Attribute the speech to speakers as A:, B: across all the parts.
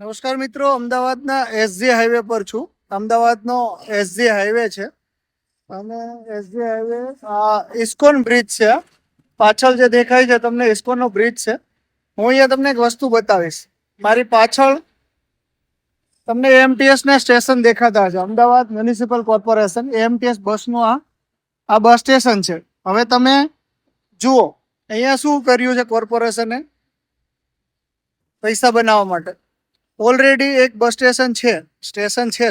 A: નમસ્કાર મિત્રો, અમદાવાદના એસજી હાઈવે પર છું. અમદાવાદનો એસજી હાઈવે છે અને એસજી હાઈવે ઇસ્કોન બ્રિજ છે. પાછળ જે દેખાય છે તમને ઇસ્કોનનો બ્રિજ છે. હું અહીંયા તમને એક વસ્તુ બતાવીશ. મારી પાછળ તમને એએમટીએસ ના સ્ટેશન દેખાતા હશે. અમદાવાદ મ્યુનિસિપલ કોર્પોરેશન એએમટીએસ બસનું આ બસ સ્ટેશન છે. હવે તમે જુઓ અહીંયા શું કર્યું છે કોર્પોરેશને પૈસા બનાવવા માટે. ઓલરેડી એક બસ સ્ટેશન છે,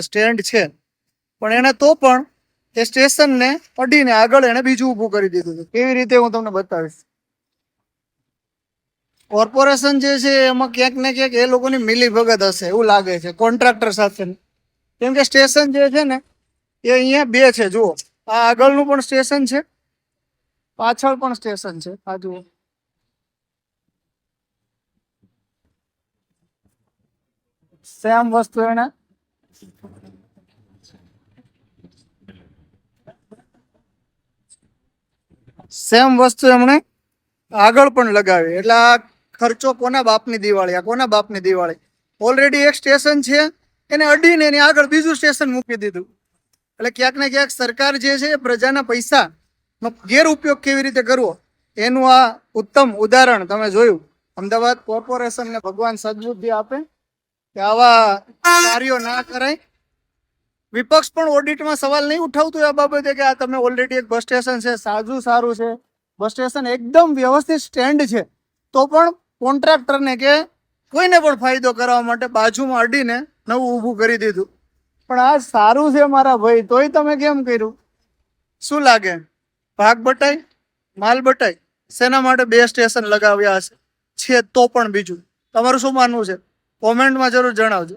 A: સ્ટેન્ડ છે, પણ એને તો પણ એ સ્ટેશનને અડીને આગળ એને બીજું ઊભું કરી દીધું છે. કેવી રીતે હું તમને બતાવીશ. કોર્પોરેશન જે છે એમાં ક્યાંક ને ક્યાંક એ લોકોની મિલીભગત હશે એવું લાગે છે કોન્ટ્રાક્ટર સાથે. કેમ કે સ્ટેશન જે છે ને એ અહીંયા બે છે. જુઓ, આ આગળનું પણ સ્ટેશન છે, પાછળ પણ સ્ટેશન છે. આ જુઓ, સેમ વસ્તુ એને એમણે આગળ પણ લગાવી. એટલે આ ખર્ચો કોના બાપની દિવાળી, આ કોના બાપની દિવાળી. ઓલરેડી એક સ્ટેશન છે એને અડીને એની આગળ બીજું સ્ટેશન મૂકી દીધું. એટલે ક્યાંક ને ક્યાંક સરકાર જે છે એ પ્રજાના પૈસાનો ગેરઉપયોગ કેવી રીતે કરવો એનું આ ઉત્તમ ઉદાહરણ તમે જોયું. અમદાવાદ કોર્પોરેશનને ભગવાન સદબુદ્ધિ આપે કે આવા કાર્યો ના કરાય. વિપક્ષ પણ ઓડિટમાં સવાલ નહીં ઉઠાવતું આ બાબતે કે આ તમે ઓલરેડી એક બસ સ્ટેશન છે, સારું છે, બસ સ્ટેશન એકદમ વ્યવસ્થિત સ્ટેન્ડ છે, તો પણ કોન્ટ્રાક્ટરને કે કોઈને પણ ફાયદો કરવા માટે બાજુમાં અડીને નવું ઊભું કરી દીધું. પણ આ સારું છે મારા ભાઈ, તોય તમે કેમ કર્યું? શું લાગે? ભાગ બટાઈ, માલ બટાઈ? શેના માટે બે સ્ટેશન લગાવ્યા છે તો પણ બીજું તમારું શું માનવું છે? કોમેન્ટમાં જરૂર જણાવજો.